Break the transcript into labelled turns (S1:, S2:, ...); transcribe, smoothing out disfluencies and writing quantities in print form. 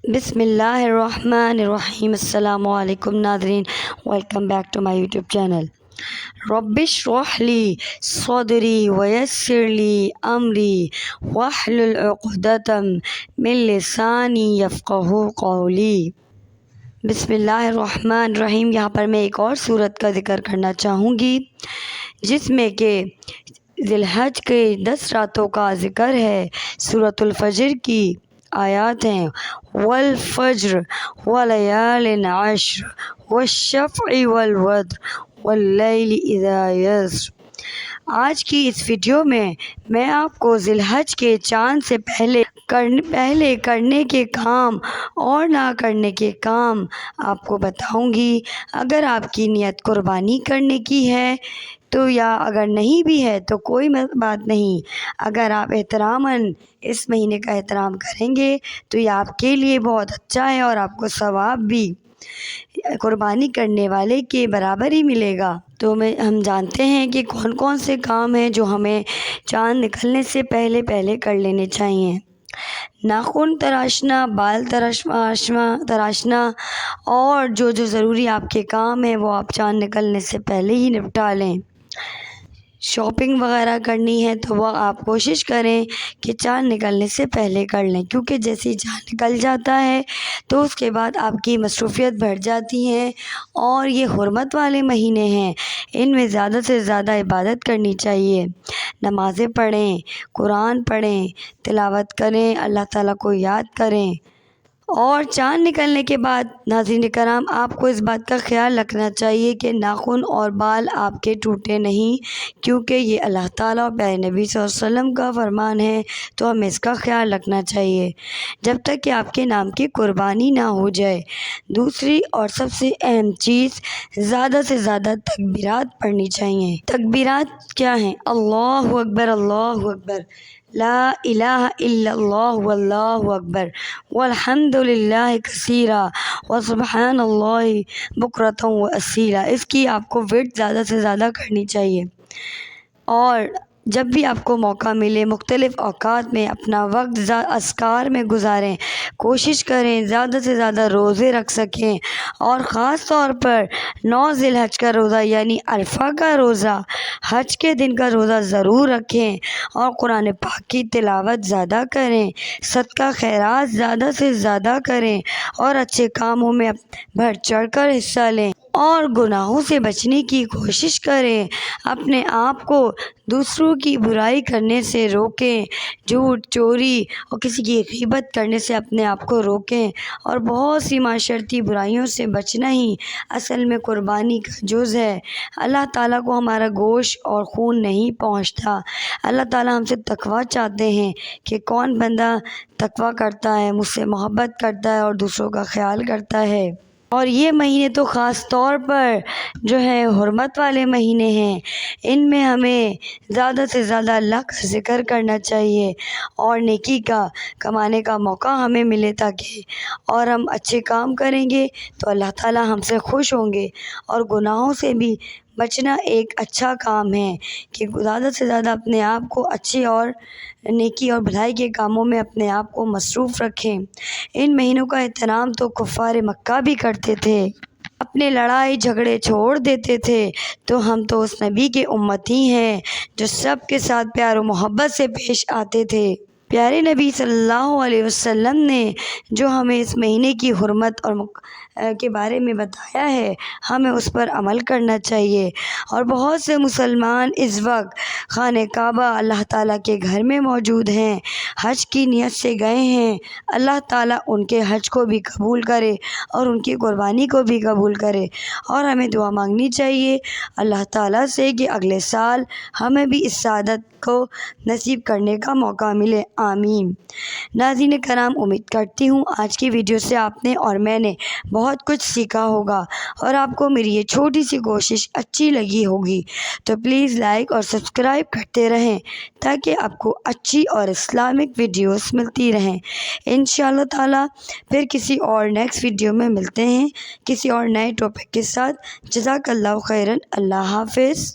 S1: بسم اللہ الرحمن الرحیم۔ السلام علیکم ناظرین، welcome back to my YouTube channel. رب اشرح لی صدری ویسر لی امری واحلل عقدۃ من لسانی یفقہوا قولی۔ بسم اللہ الرحمن الرحیم۔ یہاں پر میں ایک اور سورت کا ذکر کرنا چاہوں گی جس میں کہ ذی الحج کے 10 راتوں کا ذکر ہے۔ سورۃ الفجر کی آیات ہیں، والفجر ولیال عشر والشفع والوتر واللیل اذا یسر۔ آج کی اس ویڈیو میں آپ کو ذی الحج کے چاند سے پہلے کرنے کے کام اور نہ کرنے کے کام آپ کو بتاؤں گی۔ اگر آپ کی نیت قربانی کرنے کی ہے تو، یا اگر نہیں بھی ہے تو کوئی بات نہیں، اگر آپ احتراماً اس مہینے کا احترام کریں گے تو یہ آپ کے لیے بہت اچھا ہے اور آپ کو ثواب بھی قربانی کرنے والے کے برابر ہی ملے گا۔ تو ہم جانتے ہیں کہ کون کون سے کام ہیں جو ہمیں چاند نکلنے سے پہلے کر لینے چاہیے۔ ناخن تراشنا، بال تراشنا اور جو ضروری آپ کے کام ہیں وہ آپ چاند نکلنے سے پہلے ہی نپٹا لیں۔ شاپنگ وغیرہ کرنی ہے تو وہ آپ کوشش کریں کہ چاند نکلنے سے پہلے کر لیں، کیونکہ جیسے ہی چاند نکل جاتا ہے تو اس کے بعد آپ کی مصروفیت بڑھ جاتی ہیں، اور یہ حرمت والے مہینے ہیں، ان میں زیادہ سے زیادہ عبادت کرنی چاہیے۔ نمازیں پڑھیں، قرآن پڑھیں، تلاوت کریں، اللہ تعالیٰ کو یاد کریں۔ اور چاند نکلنے کے بعد ناظرین کرام، آپ کو اس بات کا خیال رکھنا چاہیے کہ ناخن اور بال آپ کے ٹوٹے نہیں، کیونکہ یہ اللہ تعالیٰ اور پیارے نبی صلی اللہ علیہ وسلم کا فرمان ہے، تو ہمیں اس کا خیال رکھنا چاہیے جب تک کہ آپ کے نام کی قربانی نہ ہو جائے۔ دوسری اور سب سے اہم چیز، زیادہ سے زیادہ تکبیرات پڑھنی چاہیے۔ تکبیرات کیا ہیں؟ اللہ اکبر، اللہ اکبر، لا الہ الا اللہ واللہ اکبر، والحمد للہ کثیرا وسبحان اللہ بکرۃ واصیلا۔ اس کی آپ کو ورد زیادہ سے زیادہ کرنی چاہیے، اور جب بھی آپ کو موقع ملے مختلف اوقات میں اپنا وقت اذکار میں گزاریں۔ کوشش کریں زیادہ سے زیادہ روزے رکھ سکیں، اور خاص طور پر 9 ذی الحج کا روزہ یعنی عرفہ کا روزہ، حج کے دن کا روزہ ضرور رکھیں، اور قرآن پاک کی تلاوت زیادہ کریں، صدقہ خیرات زیادہ سے زیادہ کریں، اور اچھے کاموں میں بڑھ چڑھ کر حصہ لیں، اور گناہوں سے بچنے کی کوشش کریں۔ اپنے آپ کو دوسروں کی برائی کرنے سے روکیں، جھوٹ، چوری اور کسی کی غیبت کرنے سے اپنے آپ کو روکیں، اور بہت سی معاشرتی برائیوں سے بچنا ہی اصل میں قربانی کا جز ہے۔ اللہ تعالیٰ کو ہمارا گوشت اور خون نہیں پہنچتا۔ اللہ تعالیٰ ہم سے تقویٰ چاہتے ہیں کہ کون بندہ تقویٰ کرتا ہے، مجھ سے محبت کرتا ہے اور دوسروں کا خیال کرتا ہے۔ اور یہ مہینے تو خاص طور پر جو ہے حرمت والے مہینے ہیں، ان میں ہمیں زیادہ سے زیادہ اللہ کا ذکر کرنا چاہیے، اور نیکی کا کمانے کا موقع ہمیں ملے، تاکہ اور ہم اچھے کام کریں گے تو اللہ تعالیٰ ہم سے خوش ہوں گے۔ اور گناہوں سے بھی بچنا ایک اچھا کام ہے کہ زیادہ سے زیادہ اپنے آپ کو اچھی اور نیکی اور بھلائی کے کاموں میں اپنے آپ کو مصروف رکھیں۔ ان مہینوں کا احترام تو کفار مکہ بھی کرتے تھے، اپنے لڑائی جھگڑے چھوڑ دیتے تھے، تو ہم تو اس نبی کے امتی ہیں جو سب کے ساتھ پیار و محبت سے پیش آتے تھے۔ پیارے نبی صلی اللہ علیہ وسلم نے جو ہمیں اس مہینے کی حرمت اور کے بارے میں بتایا ہے، ہمیں اس پر عمل کرنا چاہیے۔ اور بہت سے مسلمان اس وقت خانہ کعبہ اللہ تعالیٰ کے گھر میں موجود ہیں، حج کی نیت سے گئے ہیں۔ اللہ تعالیٰ ان کے حج کو بھی قبول کرے اور ان کی قربانی کو بھی قبول کرے، اور ہمیں دعا مانگنی چاہیے اللہ تعالیٰ سے کہ اگلے سال ہمیں بھی اس سعادت کو نصیب کرنے کا موقع ملے، آمین۔ ناظرین کرام، امید کرتی ہوں آج کی ویڈیو سے آپ نے اور میں نے بہت کچھ سیکھا ہوگا، اور آپ کو میری یہ چھوٹی سی کوشش اچھی لگی ہوگی، تو پلیز لائک اور سبسکرائب کرتے رہیں تاکہ آپ کو اچھی اور اسلامک ویڈیوز ملتی رہیں۔ انشاءاللہ تعالیٰ پھر کسی اور نیکسٹ ویڈیو میں ملتے ہیں، کسی اور نئے ٹاپک کے ساتھ۔ جزاک اللہ خیراً۔ اللہ حافظ۔